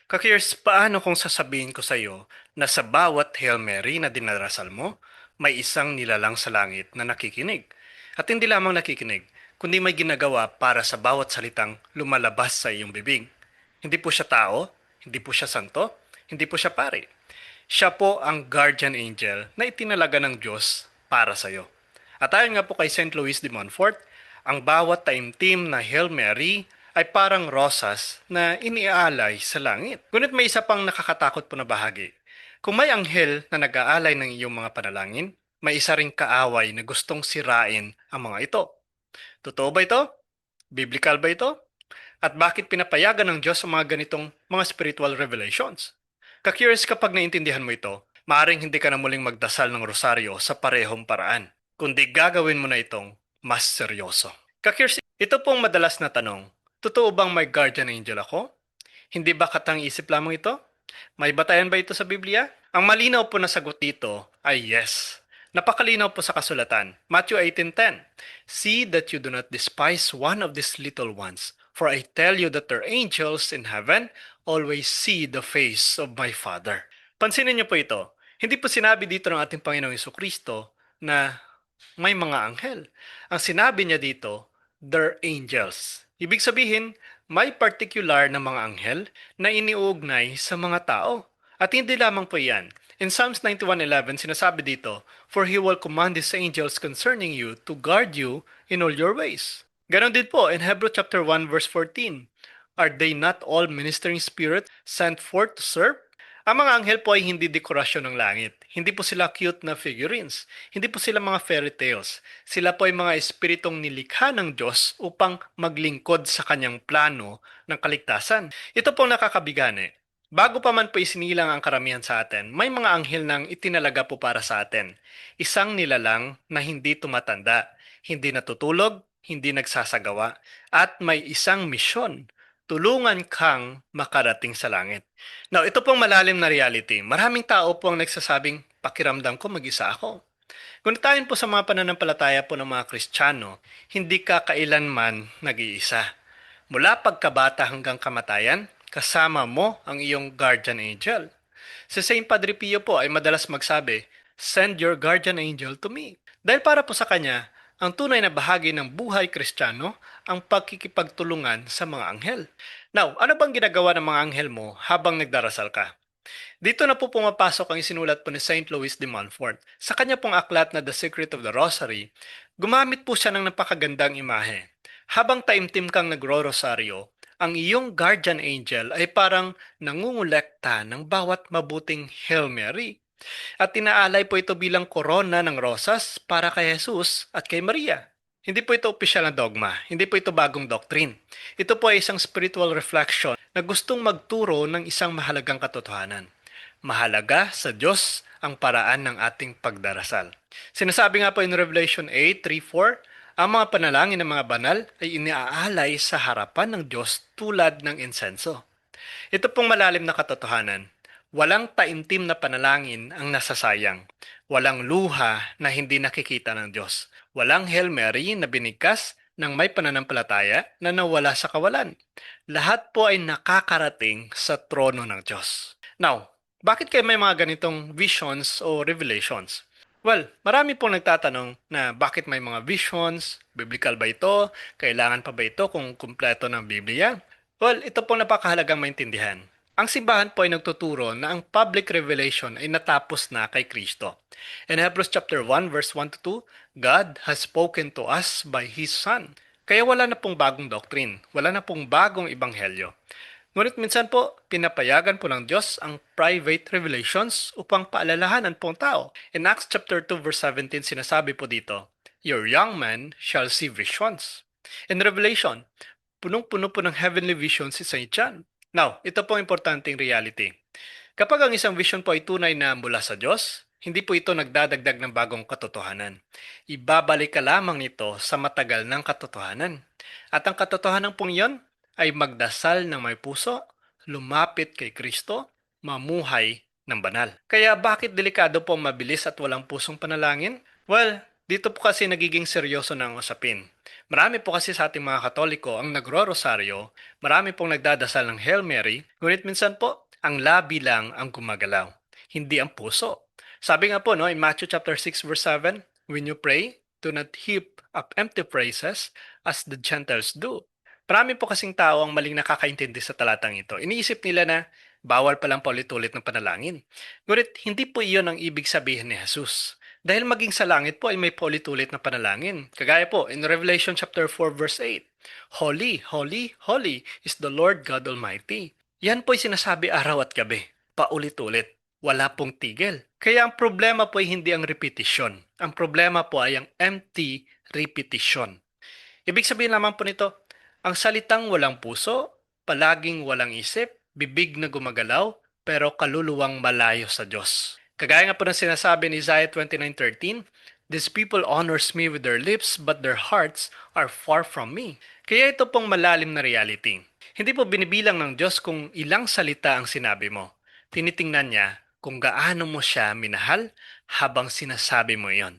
Kakiers, paano kung sasabihin ko sa iyo na sa bawat Hail Mary na dinarasal mo, may isang nilalang sa langit na nakikinig? At hindi lamang nakikinig, kundi may ginagawa para sa bawat salitang lumalabas sa iyong bibig. Hindi po siya tao, hindi po siya santo, hindi po siya pari. Siya po ang guardian angel na itinalaga ng Diyos para sa iyo. At ayon nga po kay Saint Louis de Montfort, ang bawat taimtim na Hail Mary ay parang rosas na iniaalay sa langit. Ngunit may isa pang nakakatakot po na bahagi. Kung may anghel na nag-aalay ng iyong mga panalangin, may isa ring kaaway na gustong sirain ang mga ito. Totoo ba ito? Biblical ba ito? At bakit pinapayagan ng Diyos ang mga ganitong mga spiritual revelations? Ka-curious kapag naintindihan mo ito, maaring hindi ka na muling magdasal ng rosaryo sa parehong paraan, kundi gagawin mo na itong mas seryoso. Ka-curious, ito pong madalas na tanong, totoo bang may guardian angel ako? Hindi ba katang-isip lamang ito? May batayan ba ito sa Biblia? Ang malinaw po na sagot dito ay yes. Napakalinaw po sa kasulatan. Matthew 18:10. See that you do not despise one of these little ones, for I tell you that their angels in heaven always see the face of my Father. Pansinin niyo po ito. Hindi po sinabi dito ng ating Panginoong Jesucristo na may mga anghel. Ang sinabi niya dito, they're angels. Ibig sabihin, may particular na mga anghel na iniuugnay sa mga tao. At hindi lamang po yan. In Psalms 91:11, sinasabi dito, for He will command His angels concerning you to guard you in all your ways. Ganon din po in Hebrews chapter 1 verse 14. Are they not all ministering spirits sent forth to serve? Ang mga anghel po ay hindi dekorasyon ng langit. Hindi po sila cute na figurines. Hindi po sila mga fairy tales. Sila po ay mga espiritong nilikha ng Diyos upang maglingkod sa kanyang plano ng kaligtasan. Ito po nakakabigani. Bago pa man po isinilang ang karamihan sa atin, may mga anghel nang itinalaga po para sa atin. Isang nilalang na hindi tumatanda, hindi natutulog, hindi nagsasagawa, at may isang misyon. Tulungan kang makarating sa langit. Now, ito pong malalim na reality. Maraming tao po ang nagsasabing, pakiramdam ko mag-isa ako. Kung tayo po sa mga pananampalataya po ng mga Kristiyano, hindi ka kailanman nag-iisa. Mula pagkabata hanggang kamatayan, kasama mo ang iyong guardian angel. Si Saint Padre Pio po ay madalas magsabi, send your guardian angel to me. Dahil para po sa kanya, ang tunay na bahagi ng buhay Kristiyano ang pagkikipagtulungan sa mga anghel. Now, ano bang ginagawa ng mga anghel mo habang nagdarasal ka? Dito na po pumapasok ang isinulat po ni Saint Louis de Montfort. Sa kanya pong aklat na The Secret of the Rosary, gumamit po siya ng napakagandang imahe. Habang taimtim kang nagro-rosaryo, ang iyong guardian angel ay parang nangungulekta ng bawat mabuting Hail Mary. At tinaalay po ito bilang korona ng rosas para kay Jesus at kay Maria. Hindi po ito opisyal na dogma, hindi po ito bagong doctrine. Ito po ay isang spiritual reflection na gustong magturo ng isang mahalagang katotohanan. Mahalaga sa Diyos ang paraan ng ating pagdarasal. Sinasabi nga po in Revelation 8:3-4, ang mga panalangin ng mga banal ay iniaalay sa harapan ng Diyos tulad ng insenso. Ito pong malalim na katotohanan. Walang taimtim na panalangin ang nasasayang. Walang luha na hindi nakikita ng Diyos. Walang Hail Mary na binigkas ng may pananampalataya na nawala sa kawalan. Lahat po ay nakakarating sa trono ng Diyos. Now, bakit kayo may mga ganitong visions o revelations? Well, marami pong nagtatanong na bakit may mga visions, biblical ba ito, kailangan pa ba ito kung kumpleto ng Biblia? Well, ito pong napakahalagang maintindihan. Ang simbahan po ay nagtuturo na ang public revelation ay natapos na kay Kristo. In Hebrews chapter 1 verse 1 to 2, God has spoken to us by His Son. Kaya wala na pong bagong doctrine, wala na pong bagong ebanghelyo. Ngunit minsan po, pinapayagan po ng Diyos ang private revelations upang paalalahanan po ang tao. In Acts chapter 2 verse 17, sinasabi po dito, your young men shall see visions. In Revelation, punong-puno po ng heavenly visions si Saint John. Now, ito po ang importanteng reality. Kapag ang isang vision po ay tunay na mula sa Diyos, hindi po ito nagdadagdag ng bagong katotohanan. Ibabalik ka lamang nito sa matagal ng katotohanan. At ang katotohanan pong iyon ay magdasal ng may puso, lumapit kay Kristo, mamuhay ng banal. Kaya bakit delikado po mabilis at walang pusong panalangin? Well, Dito po kasi nagiging seryoso na ang usapin. Marami po kasi sa ating mga Katoliko ang nagro-rosaryo, marami pong nagdadasal ng Hail Mary, ngunit minsan po, ang labi lang ang gumagalaw, hindi ang puso. Sabi nga po no, in Matthew chapter 6 verse 7, when you pray, do not heap up empty phrases as the Gentiles do. Marami po kasing tao ang maling nakakaintindi sa talatang ito. Iniisip nila na bawal palang paulit-ulit ng panalangin. Ngunit hindi po iyon ang ibig sabihin ni Jesus. Dahil maging sa langit po ay may paulit-ulit na panalangin. Kagaya po in Revelation chapter 4 verse 8, Holy, holy, holy is the Lord God Almighty. Yan po ay sinasabi araw at gabi, paulit-ulit. Wala pong tigil. Kaya ang problema po ay hindi ang repetition. Ang problema po ay ang empty repetition. Ibig sabihin naman po nito, ang salitang walang puso, palaging walang isip, bibig na gumagalaw, pero kaluluwang malayo sa Diyos. Kagaya nga po ng sinasabi ni Isaiah 29:13, These people honors me with their lips, but their hearts are far from me. Kaya ito pong malalim na reality. Hindi po binibilang ng Diyos kung ilang salita ang sinabi mo. Tinitingnan niya kung gaano mo siya minahal habang sinasabi mo iyon.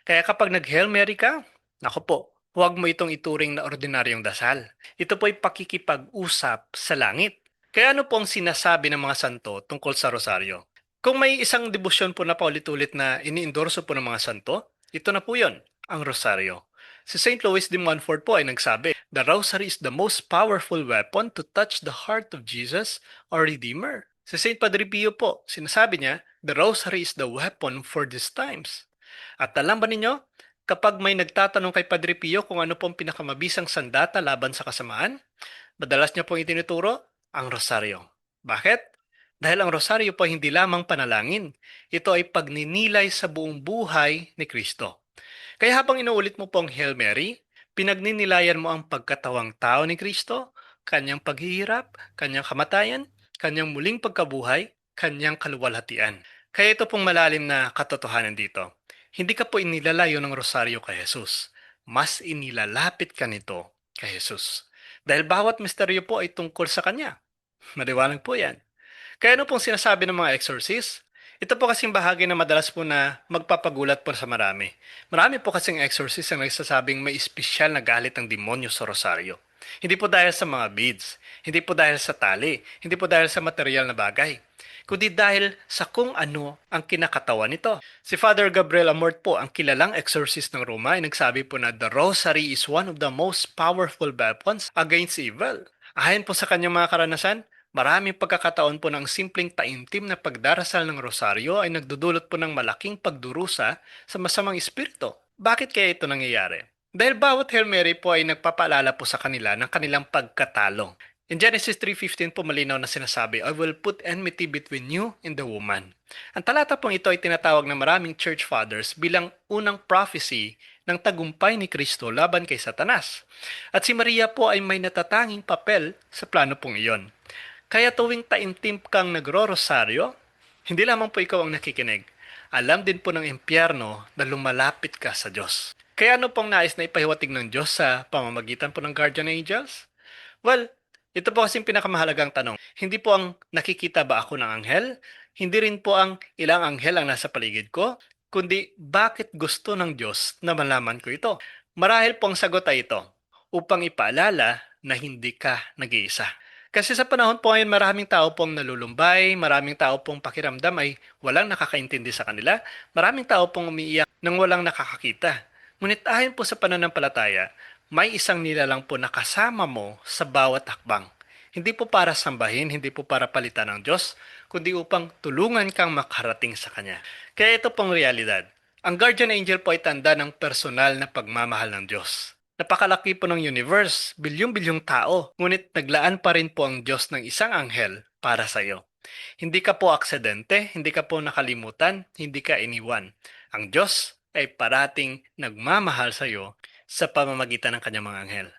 Kaya kapag nag-Hail Mary ka, naku po, huwag mo itong ituring na ordinaryong dasal. Ito po ay pakikipag-usap sa langit. Kaya ano po ang sinasabi ng mga santo tungkol sa rosaryo? Kung may isang debosyon po na paulit-ulit na iniendorso po ng mga santo, ito na po yon, ang rosaryo. Si Saint Louis de Montfort po ay nagsabi, The rosary is the most powerful weapon to touch the heart of Jesus, our Redeemer. Si Saint Padre Pio po, sinasabi niya, The rosary is the weapon for these times. At alam ba ninyo, kapag may nagtatanong kay Padre Pio kung ano pong pinakamabisang sandata laban sa kasamaan, madalas niya pong itinuturo ang rosaryo. Bakit? Dahil ang rosaryo po hindi lamang panalangin. Ito ay pagninilay sa buong buhay ni Kristo. Kaya habang inuulit mo po ang Hail Mary, pinagninilayan mo ang pagkatawang tao ni Kristo, kanyang paghihirap, kanyang kamatayan, kanyang muling pagkabuhay, kanyang kaluwalhatian. Kaya ito pong malalim na katotohanan dito. Hindi ka po inilalayo ng rosaryo kay Jesus. Mas inilalapit ka nito kay Jesus. Dahil bawat misteryo po ay tungkol sa Kanya. Maliwanag po yan. Kaya ano pong sinasabi ng mga exorcist? Ito po kasing bahagi na madalas po na magpapagulat po sa marami. Marami po kasing exorcist ang nagsasabing may espesyal na galit ng demonyo sa rosaryo. Hindi po dahil sa mga beads, hindi po dahil sa tali, hindi po dahil sa material na bagay, kundi dahil sa kung ano ang kinakatawan nito. Si Father Gabriel Amort po, ang kilalang exorcist ng Roma, ay nagsabi po na the rosary is one of the most powerful weapons against evil. Ayon po sa kanyang mga karanasan, maraming pagkakataon po ng simpleng taimtim na pagdarasal ng rosaryo ay nagdudulot po ng malaking pagdurusa sa masamang espiritu. Bakit kaya ito nangyayari? Dahil bawat Hail Mary po ay nagpapaalala po sa kanila ng kanilang pagkatalo. In Genesis 3:15 po malinaw na sinasabi, I will put enmity between you and the woman. Ang talata pong ito ay tinatawag ng maraming church fathers bilang unang prophecy ng tagumpay ni Kristo laban kay Satanas. At si Maria po ay may natatanging papel sa plano pong iyon. Kaya tuwing taimtim kang nagro-rosaryo, hindi lamang po ikaw ang nakikinig. Alam din po ng impyerno na lumalapit ka sa Diyos. Kaya ano pong nais na ipahiwatig ng Diyos sa pamamagitan po ng guardian angels? Well, ito po kasing pinakamahalagang tanong. Hindi po ang nakikita ba ako ng anghel? Hindi rin po ang ilang anghel ang nasa paligid ko? Kundi bakit gusto ng Diyos na malaman ko ito? Marahil po ang sagot ay ito, upang ipaalala na hindi ka nag-iisa. Kasi sa panahon po ngayon, maraming tao pong nalulumbay, maraming tao pong pakiramdam ay walang nakakaintindi sa kanila, maraming tao pong umiiyak nang walang nakakakita. Ngunit ayon po sa pananampalataya, may isang nilalang po na kasama mo sa bawat hakbang. Hindi po para sambahin, hindi po para palitan ng Diyos, kundi upang tulungan kang makarating sa Kanya. Kaya ito pong realidad. Ang guardian angel po ay tanda ng personal na pagmamahal ng Diyos. Napakalaki po ng universe, bilyong-bilyong tao, ngunit naglaan pa rin po ang Diyos ng isang anghel para sa iyo. Hindi ka po aksidente, hindi ka po nakalimutan, hindi ka iniwan. Ang Diyos ay parating nagmamahal sa iyo sa pamamagitan ng kanyang mga anghel.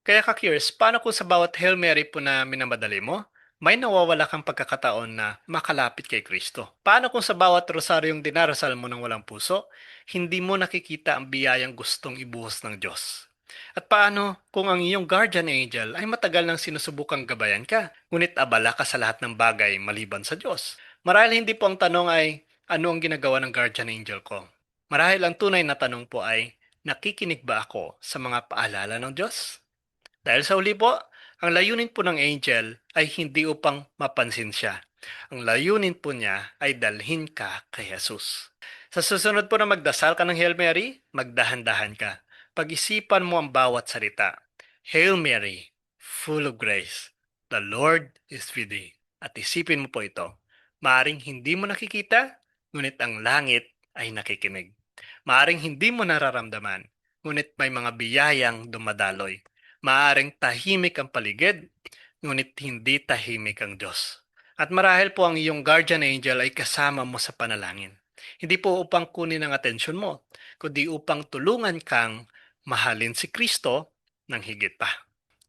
Kaya ka-curious, paano kung sa bawat Hail Mary po na minamadali mo, may nawawala kang pagkakataon na makalapit kay Kristo? Paano kung sa bawat rosaryong dinarasal mo ng walang puso, hindi mo nakikita ang biyayang gustong ibuhos ng Diyos? At paano kung ang iyong guardian angel ay matagal nang sinusubukang gabayan ka, ngunit abala ka sa lahat ng bagay maliban sa Diyos? Marahil hindi po ang tanong ay, ano ang ginagawa ng guardian angel ko? Marahil ang tunay na tanong po ay, nakikinig ba ako sa mga paalala ng Diyos? Dahil sa huli po, ang layunin po ng angel ay hindi upang mapansin siya. Ang layunin po niya ay dalhin ka kay Jesus. Sa susunod po na magdasal ka ng Hail Mary, magdahan-dahan ka. Pag-isipan mo ang bawat salita. Hail Mary, full of grace, the Lord is with thee. At isipin mo po ito, maaring hindi mo nakikita, ngunit ang langit ay nakikinig. Maaring hindi mo nararamdaman, ngunit may mga biyayang dumadaloy. Maaring tahimik ang paligid, ngunit hindi tahimik ang Diyos. At marahil po ang iyong guardian angel ay kasama mo sa panalangin. Hindi po upang kunin ang atensyon mo, kundi upang tulungan kang mahalin si Kristo ng higit pa.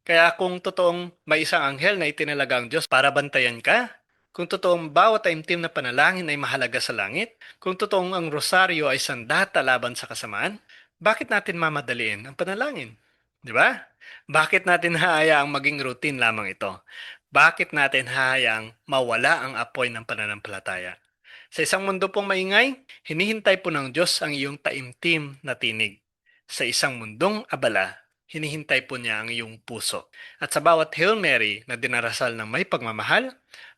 Kaya kung totoong may isang anghel na itinalaga ang Diyos para bantayan ka, kung totoong bawat taimtim na panalangin ay mahalaga sa langit, kung totoong ang rosaryo ay sandata laban sa kasamaan, bakit natin mamadaliin ang panalangin? Di ba? Bakit natin hahayaang maging routine lamang ito? Bakit natin hahayaang mawala ang apoy ng pananampalataya? Sa isang mundo pong maingay, hinihintay po ng Diyos ang iyong taimtim na tinig. Sa isang mundong abala, hinihintay po niya ang iyong puso. At sa bawat Hail Mary na dinarasal ng may pagmamahal,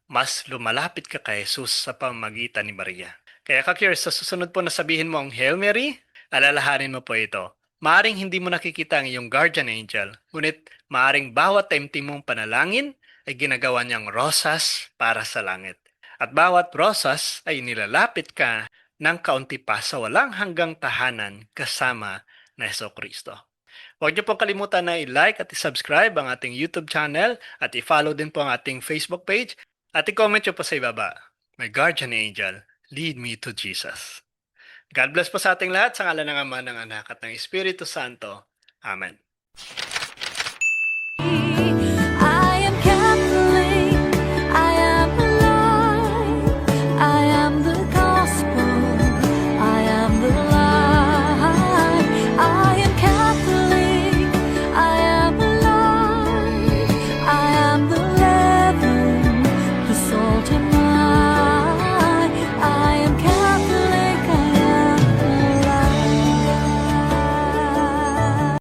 mas lumalapit ka kay Jesus sa pamamagitan ni Maria. Kaya ka-curious, sa susunod po na sabihin mo ang Hail Mary, alalahanin mo po ito. Maaring hindi mo nakikita ang iyong guardian angel, ngunit maaring bawat taimtim mong panalangin ay ginagawa niyang rosas para sa langit. At bawat rosas ay nilalapit ka ng kaunti pa sa walang hanggang tahanan kasama na Kristo. Huwag niyo pong kalimutan na i-like at i-subscribe ang ating YouTube channel at i-follow din po ang ating Facebook page at i-comment niyo po sa ibaba. My guardian angel, lead me to Jesus. God bless po sa ating lahat sa ngalan ng Ama, ng Anak at ng Espiritu Santo. Amen.